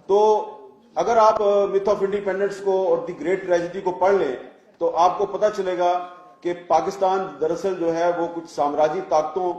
تو اگر آپ میتھ آف انڈیپینڈنس کو اور دی گریٹ ٹریجڈی کو پڑھ لیں تو آپ کو پتا چلے گا کہ پاکستان دراصل جو ہے وہ کچھ سامراجی طاقتوں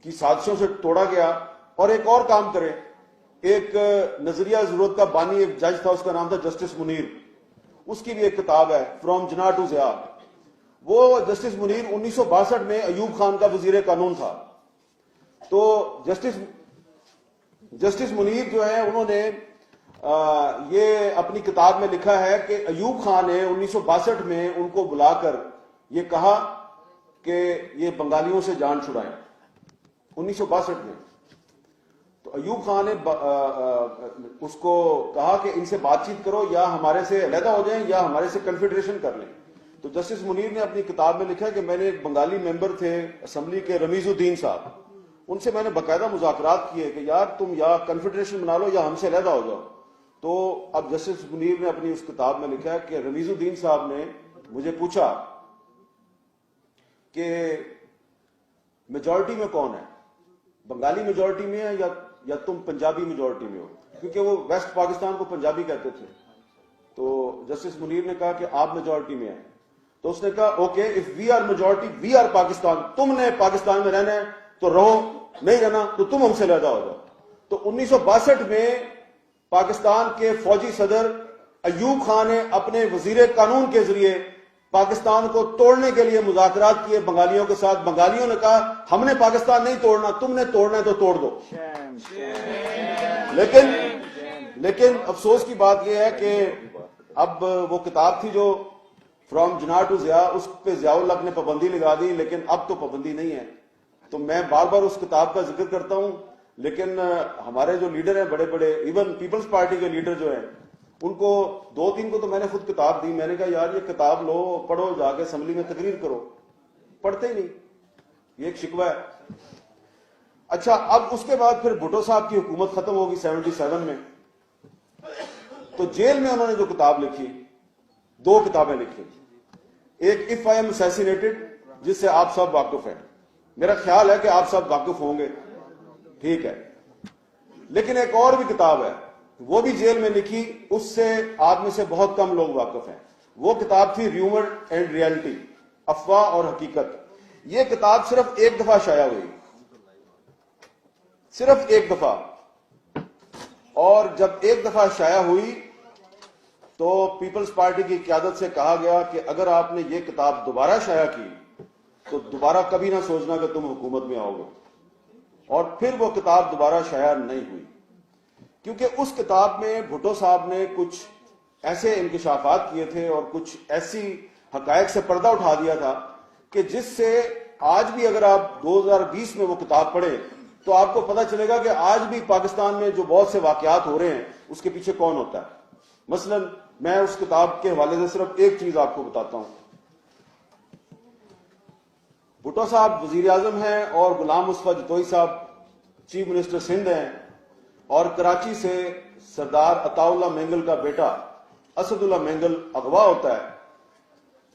کی سازشوں سے توڑا گیا. اور ایک اور کام کرے, ایک نظریہ ضرورت کا بانی ایک جج تھا, اس کا نام تھا جسٹس منیر. اس کی بھی ایک کتاب ہے فرام جناح ٹو ضیاء. وہ جسٹس منیر 1962 میں ایوب خان کا وزیر قانون تھا. تو جسٹس منیر جو ہے انہوں نے یہ اپنی کتاب میں لکھا ہے کہ ایوب خان نے 1962 میں ان کو بلا کر یہ کہا کہ یہ بنگالیوں سے جان چھڑائیں. 1962 میں تو ایوب خان نے اس کو کہا کہ ان سے بات چیت کرو, یا ہمارے سے علیحدہ ہو جائیں یا ہمارے سے کنفیڈریشن کر لیں. تو جسٹس منیر نے اپنی کتاب میں لکھا کہ میں نے ایک بنگالی ممبر تھے اسمبلی کے رمیز الدین صاحب, ان سے میں نے باقاعدہ مذاکرات کیے کہ یار تم یا کنفیڈریشن بنا لو یا ہم سے علیحدہ ہو جاؤ. تو اب جسٹس منیر نے اپنی اس کتاب میں لکھا کہ رمیز الدین صاحب نے مجھے پوچھا کہ میجورٹی میں کون ہے, بنگالی میجورٹی میں ہے یا تم پنجابی میجورٹی میں ہو, کیونکہ وہ ویسٹ پاکستان کو پنجابی کہتے تھے. تو جسٹس منیر نے کہا کہ آپ میجورٹی میں ہیں. تو اس نے کہا okay, if we are majority we are Pakistan, تم نے پاکستان میں رہنا ہے تو رہو, نہیں رہنا تو تم ہم سے علیحدہ ہو جاؤ. تو 1962 میں پاکستان کے فوجی صدر ایوب خان نے اپنے وزیر قانون کے ذریعے پاکستان کو توڑنے کے لیے مذاکرات کیے بنگالیوں کے ساتھ. بنگالیوں نے کہا ہم نے پاکستان نہیں توڑنا, تم نے توڑنا ہے تو توڑ دو. لیکن افسوس کی بات یہ ہے کہ اب وہ کتاب تھی جو فرام جناح ٹو ضیاء, اس پہ ضیاء الحق نے پابندی لگا دی, لیکن اب تو پابندی نہیں ہے. تو میں بار بار اس کتاب کا ذکر کرتا ہوں, لیکن ہمارے جو لیڈر ہیں بڑے بڑے, ایون پیپلز پارٹی کے لیڈر جو ہیں, ان کو 2-3 کو تو میں نے خود کتاب دی. میں نے کہا یار یہ کتاب لو, پڑھو, جا کے اسمبلی میں تقریر کرو. پڑھتے ہی نہیں, یہ ایک شکوہ ہے. اچھا, اب اس کے بعد پھر بھٹو صاحب کی حکومت ختم ہوگی 77 میں. تو جیل میں انہوں نے جو کتاب لکھی, 2 کتابیں لکھی. ایک اف آئی ایم اسیسینیٹڈ, جس سے آپ سب واقف ہیں, میرا خیال ہے کہ آپ سب واقف ہوں گے, ٹھیک ہے. لیکن ایک اور بھی کتاب ہے, وہ بھی جیل میں لکھی, اس سے آپ میں سے بہت کم لوگ واقف ہیں. وہ کتاب تھی ریومر اینڈ ریئلٹی, افواہ اور حقیقت. یہ کتاب صرف 1 دفعہ شائع ہوئی, صرف 1 دفعہ. اور جب 1 دفعہ شائع ہوئی تو پیپلز پارٹی کی قیادت سے کہا گیا کہ اگر آپ نے یہ کتاب دوبارہ شائع کی تو دوبارہ کبھی نہ سوچنا کہ تم حکومت میں آؤ گے. اور پھر وہ کتاب دوبارہ شائع نہیں ہوئی, کیونکہ اس کتاب میں بھٹو صاحب نے کچھ ایسے انکشافات کیے تھے اور کچھ ایسی حقائق سے پردہ اٹھا دیا تھا کہ جس سے آج بھی اگر آپ 2020 میں وہ کتاب پڑھیں تو آپ کو پتہ چلے گا کہ آج بھی پاکستان میں جو بہت سے واقعات ہو رہے ہیں اس کے پیچھے کون ہوتا ہے. مثلا میں اس کتاب کے حوالے سے صرف ایک چیز آپ کو بتاتا ہوں. بھٹو صاحب وزیر اعظم ہیں اور غلام مصطفیٰ جتوئی صاحب چیف منسٹر سندھ ہیں, اور کراچی سے سردار عطا اللہ مینگل کا بیٹا اسد اللہ مینگل اغوا ہوتا ہے,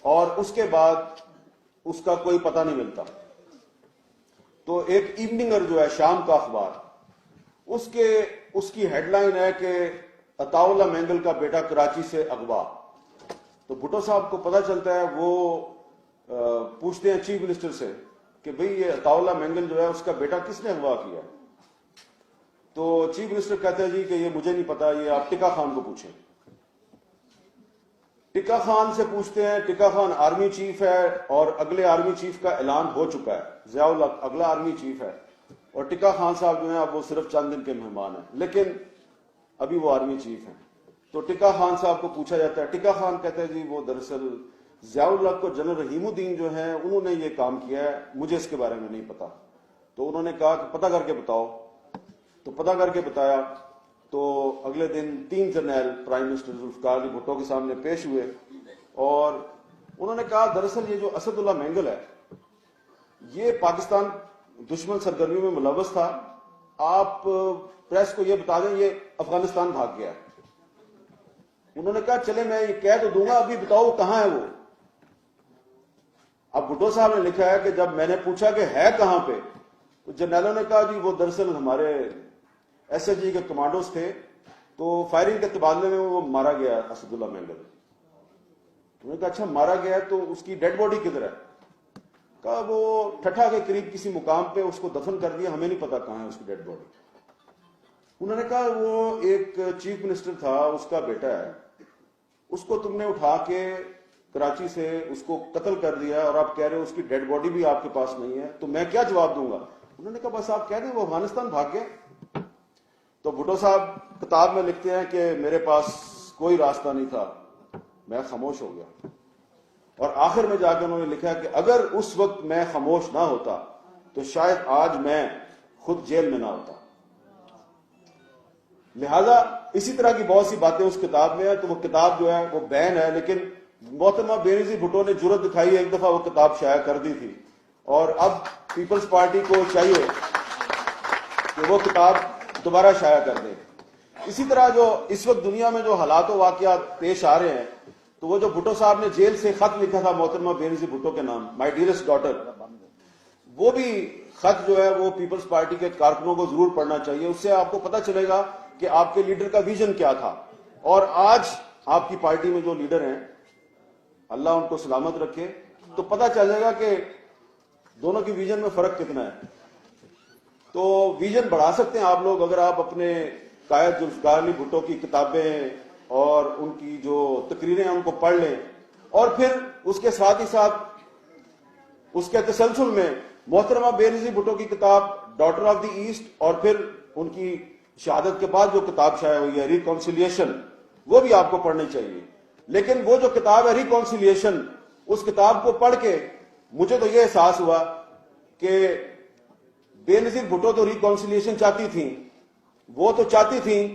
اور اس کے بعد اس کا کوئی پتہ نہیں ملتا. تو ایک ایوننگر جو ہے شام کا اخبار, اس کی ہیڈ لائن ہے کہ عطا اللہ مینگل کا بیٹا کراچی سے اغوا. تو بھٹو صاحب کو پتہ چلتا ہے, وہ پوچھتے ہیں چیف منسٹر سے کہ بھئی یہ عطا اللہ مینگل جو ہے اس کا بیٹا کس نے اغوا کیا. تو چیف منسٹر کہتے ہیں جی کہ یہ مجھے نہیں پتا, یہ آپ ٹکا خان کو پوچھیں. ٹکا خان سے پوچھتے ہیں, ٹکا خان آرمی چیف ہے اور اگلے آرمی چیف کا اعلان ہو چکا ہے, ضیاء الحق اگلا آرمی چیف ہے, اور ٹکا خان صاحب جو ہیں اب وہ صرف چند دن کے مہمان ہیں, لیکن ابھی وہ آرمی چیف ہیں. تو ٹکا خان صاحب کو پوچھا جاتا ہے, ٹکا خان کہتے ہیں جی وہ دراصل ضیاء الحق کو جنرل رحیم الدین جو ہیں انہوں نے یہ کام کیا ہے, مجھے اس کے بارے میں نہیں پتا. تو انہوں نے کہا کہ پتہ کر کے بتاؤ. تو پتہ کر کے بتایا. تو اگلے دن 3 جرنیل پرائم منسٹر ذوالفقار علی بھٹو کے سامنے پیش ہوئے, اور انہوں نے کہا دراصل یہ جو اسد اللہ مینگل ہے یہ پاکستان دشمن سرگرمیوں میں ملوث تھا, آپ پریس کو یہ بتا دیں یہ افغانستان بھاگ گیا. انہوں نے کہا چلے میں یہ کہہ تو دوں گا, ابھی بتاؤ کہاں ہے وہ. اب بھٹو صاحب نے لکھا ہے کہ جب میں نے پوچھا کہ ہے کہاں پہ, تو جرنیلوں نے کہا جی وہ دراصل ہمارے ایس ایس جی کے کمانڈوز تھے, تو فائرنگ کے تبادلے میں وہ مارا گیا اسد اللہ مینگل. انہوں نے کہا اچھا مارا گیا تو اس کی ڈیڈ باڈی کدھر ہے؟ کہا وہ ٹھٹھا کے قریب کسی مقام پہ اس کو دفن کر دیا, ہمیں نہیں پتا کہاں ہے اس کی ڈیڈ باڈی. انہوں نے کہا وہ ایک چیف منسٹر تھا, اس کا بیٹا ہے, اس کو تم نے اٹھا کے کراچی سے اس کو قتل کر دیا اور آپ کہہ رہے ہو اس کی ڈیڈ باڈی بھی آپ کے پاس نہیں ہے, تو میں کیا جواب دوں گا؟ انہوں نے کہا بس آپ کہہ دیں وہ افغانستان بھاگ گیا. تو بھٹو صاحب کتاب میں لکھتے ہیں کہ میرے پاس کوئی راستہ نہیں تھا, میں خاموش ہو گیا. اور آخر میں جا کے انہوں نے لکھا کہ اگر اس وقت میں خاموش نہ ہوتا تو شاید آج میں خود جیل میں نہ ہوتا. لہذا اسی طرح کی بہت سی باتیں اس کتاب میں ہیں. تو وہ کتاب جو ہے وہ بین ہے, لیکن محترمہ بینظیر بھٹو نے جرأت دکھائی, ایک دفعہ وہ کتاب شائع کر دی تھی, اور اب پیپلز پارٹی کو چاہیے کہ وہ کتاب دوبارہ شائع کر دیں. اسی طرح جو اس وقت دنیا میں جو حالات و واقعات پیش آ رہے ہیں, تو وہ جو بھٹو صاحب نے جیل سے خط لکھا تھا محترمہ بینظیر بھٹو کے نام, مائی ڈیئرسٹ ڈاٹر, وہ بھی خط جو ہے وہ پیپلز پارٹی کے کارکنوں کو ضرور پڑھنا چاہیے. اس سے آپ کو پتہ چلے گا کہ آپ کے لیڈر کا ویژن کیا تھا, اور آج آپ کی پارٹی میں جو لیڈر ہیں اللہ ان کو سلامت رکھے, تو پتہ چل جائے گا کہ دونوں کی ویژن میں فرق کتنا ہے. تو ویژن بڑھا سکتے ہیں آپ لوگ اگر آپ اپنے قائد ذوالفقار علی بھٹو کی کتابیں اور ان کی جو تقریریں ہیں ان کو پڑھ لیں, اور پھر اس کے ساتھ ہی ساتھ اس کے تسلسل میں محترمہ بینظیر بھٹو کی کتاب ڈاٹر آف دی ایسٹ, اور پھر ان کی شہادت کے بعد جو کتاب شائع ہوئی ہے ریکانسیلیشن, وہ بھی آپ کو پڑھنی چاہیے. لیکن وہ جو کتاب ہے ریکانسیلیشن, اس کتاب کو پڑھ کے مجھے تو یہ احساس ہوا کہ بینظیر بھٹو تو ریکانسیلیشن چاہتی تھیں, وہ تو چاہتی تھیں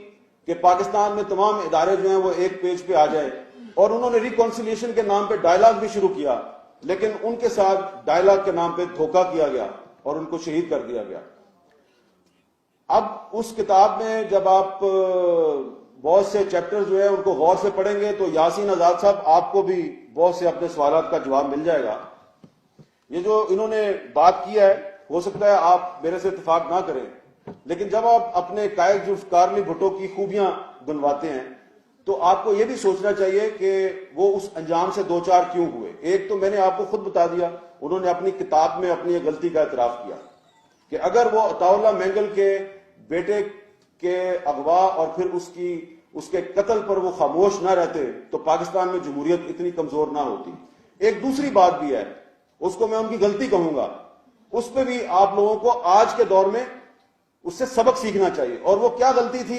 کہ پاکستان میں تمام ادارے جو ہیں وہ ایک پیج پہ آ جائیں, اور انہوں نے ریکانسیلیشن کے نام پہ ڈائلاگ بھی شروع کیا, لیکن ان کے ساتھ ڈائلاگ کے نام پہ دھوکہ کیا گیا اور ان کو شہید کر دیا گیا. اب اس کتاب میں جب آپ بہت سے چیپٹر جو ہیں ان کو غور سے پڑھیں گے تو یاسین آزاد صاحب آپ کو بھی بہت سے اپنے سوالات کا جواب مل جائے گا. یہ جو انہوں نے بات کی ہے, ہو سکتا ہے آپ میرے سے اتفاق نہ کریں, لیکن جب آپ اپنے قائد ذوالفقار علی بھٹو کی خوبیاں گنواتے ہیں تو آپ کو یہ بھی سوچنا چاہیے کہ وہ اس انجام سے دو چار کیوں ہوئے. ایک تو میں نے آپ کو خود بتا دیا, انہوں نے اپنی کتاب میں اپنی غلطی کا اعتراف کیا کہ اگر وہ عطا اللہ مینگل کے بیٹے کے اغوا اور پھر اس کے قتل پر وہ خاموش نہ رہتے تو پاکستان میں جمہوریت اتنی کمزور نہ ہوتی. ایک دوسری بات بھی ہے, اس کو میں ان کی غلطی کہوں گا, اس پہ بھی آپ لوگوں کو آج کے دور میں اس سے سبق سیکھنا چاہیے. اور وہ کیا غلطی تھی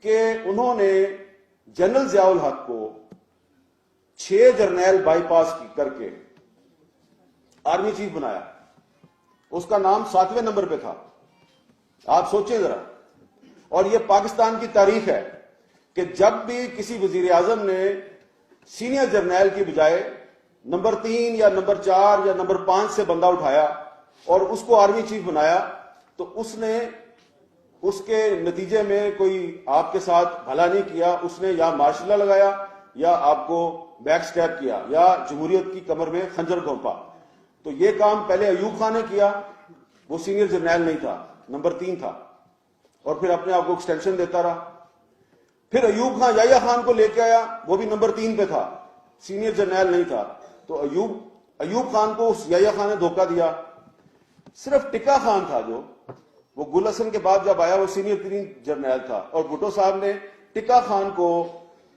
کہ انہوں نے جنرل ضیاء الحق کو 6 جرنیل بائی پاس کر کے آرمی چیف بنایا, اس کا نام 7ویں نمبر پہ تھا. آپ سوچیں ذرا. اور یہ پاکستان کی تاریخ ہے کہ جب بھی کسی وزیر اعظم نے سینئر جرنیل کی بجائے نمبر 3 یا نمبر 4 یا نمبر 5 سے بندہ اٹھایا اور اس کو آرمی چیف بنایا, تو اس نے اس کے نتیجے میں کوئی آپ کے ساتھ بھلا نہیں کیا. اس نے یا مارشل لا لگایا یا آپ کو بیک سٹیپ کیا یا جمہوریت کی کمر میں خنجر گھونپا. تو یہ کام پہلے ایوب خان نے کیا, وہ سینئر جرنیل نہیں تھا, نمبر 3 تھا, اور پھر اپنے آپ کو ایکسٹینشن دیتا رہا. پھر ایوب خان یحییٰ خان کو لے کے آیا, وہ بھی نمبر 3 پہ تھا, سینئر جرنیل نہیں تھا. تو ایوب خان کو اس یحییٰ خان نے دھوکہ دیا. صرف ٹکا خان تھا جو وہ گل حسن کے بعد جب آیا وہ سینئر 3 جرنیل تھا, اور بھٹو صاحب نے ٹکا خان کو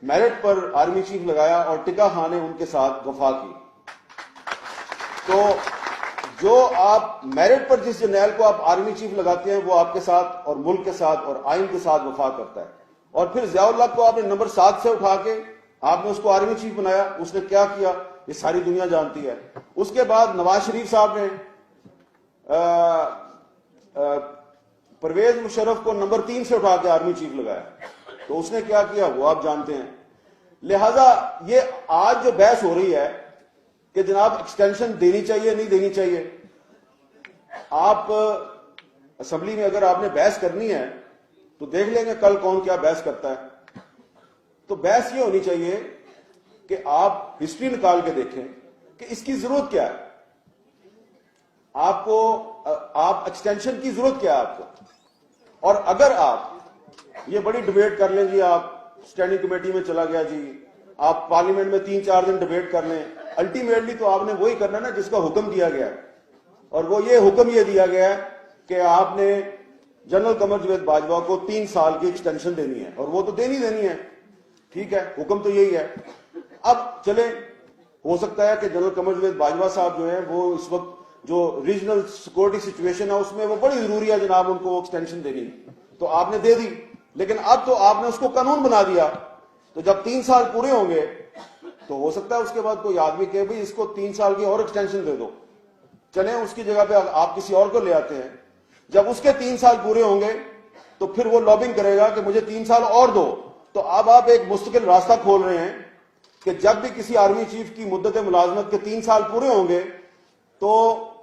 میرٹ پر آرمی چیف لگایا اور ٹکا خان نے ان کے ساتھ وفا کی. تو جو آپ میرٹ پر جس جرنیل کو آپ آرمی چیف لگاتے ہیں وہ آپ کے ساتھ اور ملک کے ساتھ اور آئین کے ساتھ وفا کرتا ہے. اور پھر ضیاء الحق کو آپ نے نمبر 7 سے اٹھا کے آپ نے اس کو آرمی چیف بنایا. اس نے کیا کیا یہ ساری دنیا جانتی ہے. اس کے بعد نواز شریف صاحب نے پرویز مشرف کو نمبر 3 سے اٹھا کے آرمی چیف لگایا. تو اس نے کیا کیا وہ آپ جانتے ہیں. لہذا یہ آج جو بحث ہو رہی ہے کہ جناب ایکسٹینشن دینی چاہیے نہیں دینی چاہیے, آپ اسمبلی میں اگر آپ نے بحث کرنی ہے تو دیکھ لیں گے کل کون کیا بحث کرتا ہے. تو بحث یہ ہونی چاہیے کہ آپ ہسٹری نکال کے دیکھیں کہ اس کی ضرورت کیا ہے, آپ ایکسٹینشن کی ضرورت کیا ہے آپ کو. اور اگر آپ یہ بڑی ڈبیٹ کر لیں جی، آپ اسٹینڈنگ کمیٹی میں چلا گیا جی، آپ پارلیمنٹ میں 3-4 دن ڈبیٹ کر لیں، الٹیمیٹلی تو آپ نے وہی کرنا نا جس کا حکم دیا گیا ہے، اور وہ یہ حکم یہ دیا گیا ہے کہ آپ نے جنرل قمر جاوید باجوہ کو 3 سال کی ایکسٹینشن دینی ہے، اور وہ تو دینی ہے، ٹھیک ہے، حکم تو یہی ہے۔ اب چلیں، ہو سکتا ہے کہ جنرل قمر جاوید باجوہ صاحب جو ہیں وہ اس وقت جو ریجنل سیکورٹی سچویشن ہے اس میں وہ بڑی ضروری ہے جناب ان کو ایکسٹینشن دینی، تو آپ نے دے دی، لیکن اب تو آپ نے اس کو قانون بنا دیا، تو جب 3 سال پورے ہوں گے تو ہو سکتا ہے اس کے بعد کوئی آدمی کہ بھئی اس کو 3 سال کی اور ایکسٹینشن دے دو، چلیں اس کی جگہ پہ آپ کسی اور کو لے آتے ہیں، جب اس کے 3 سال پورے ہوں گے تو پھر وہ لابنگ کرے گا کہ مجھے 3 سال اور دو، تو اب آپ ایک مستقل راستہ کھول رہے ہیں کہ جب بھی کسی آرمی چیف کی مدت ملازمت کے 3 سال پورے ہوں گے تو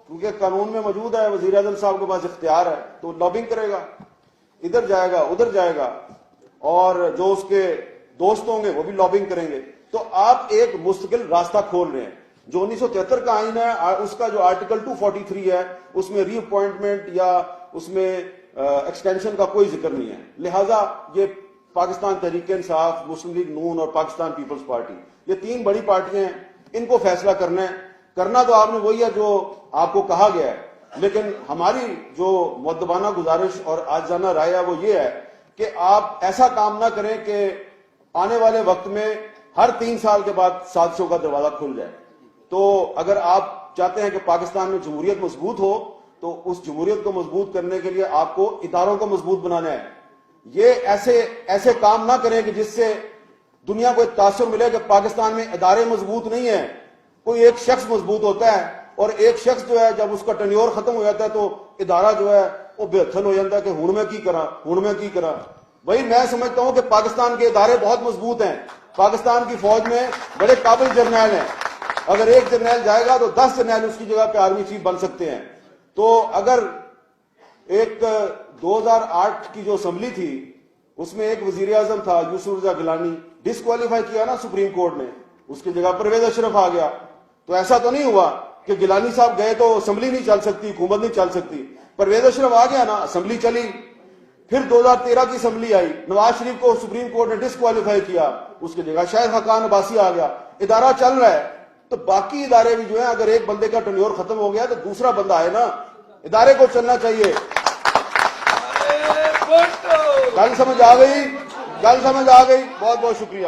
کیونکہ قانون میں موجود ہے، وزیر اعظم صاحب کے پاس اختیار ہے، تو لابنگ کرے گا، ادھر جائے گا ادھر جائے گا، اور جو اس کے دوست ہوں گے وہ بھی لابنگ کریں گے، تو آپ ایک مستقل راستہ کھول رہے ہیں۔ جو 1973 کا آئین ہے اس کا جو آرٹیکل 243 ہے اس میں ری اپوائنٹمنٹ یا اس میں ایکسٹینشن کا کوئی ذکر نہیں ہے، لہٰذا یہ پاکستان تحریک انصاف، مسلم لیگ نون اور پاکستان پیپلز پارٹی، یہ 3 بڑی پارٹیاں ہیں، ان کو فیصلہ کرنا ہے، کرنا تو آپ نے وہی ہے جو آپ کو کہا گیا ہے، لیکن ہماری جو مؤدبانہ گزارش اور عاجزانہ رائے ہے وہ یہ ہے کہ آپ ایسا کام نہ کریں کہ آنے والے وقت میں ہر 3 سال کے بعد سازشوں کا دروازہ کھل جائے۔ تو اگر آپ چاہتے ہیں کہ پاکستان میں جمہوریت مضبوط ہو تو اس جمہوریت کو مضبوط کرنے کے لیے آپ کو اداروں کو مضبوط بنانا ہے، یہ ایسے کام نہ کریں کہ جس سے دنیا کو تاثر ملے کہ پاکستان میں ادارے مضبوط نہیں ہیں، کوئی ایک شخص مضبوط ہوتا ہے، اور ایک شخص جو ہے جب اس کا ٹینیور ختم ہو جاتا ہے تو ادارہ جو ہے وہ بے ہتھن ہو جاتا ہے کہ ہن میں کی کرا۔ وہی میں سمجھتا ہوں کہ پاکستان کے ادارے بہت مضبوط ہیں، پاکستان کی فوج میں بڑے قابل جرنیل ہیں، اگر ایک جرنیل جائے گا تو 10 جرنیل اس کی جگہ پہ آرمی چیف بن سکتے ہیں۔ تو اگر ایک 2008 کی جو اسمبلی تھی اس میں ایک وزیر اعظم تھا یوسف رضا گیلانی، ڈسکوالیفائی کیا نا سپریم کورٹ نے، اس کی جگہ پرویز اشرف آ گیا، تو ایسا تو نہیں ہوا کہ گیلانی صاحب گئے تو اسمبلی نہیں چل سکتی، حکومت نہیں چل سکتی، پرویز اشرف آ گیا نا، اسمبلی چلی۔ پھر 2013 کی اسمبلی آئی، نواز شریف کو سپریم کورٹ نے ڈسکوالیفائی کیا، اس کی جگہ شاہد خاقان عباسی آ گیا، ادارہ چل رہا ہے۔ تو باقی ادارے بھی جو ہیں اگر ایک بندے کا ٹینیور ختم ہو گیا تو دوسرا بندہ آئے نا، ادارے کو چلنا چاہیے۔ گل سمجھ آ گئی؟ بہت بہت شکریہ۔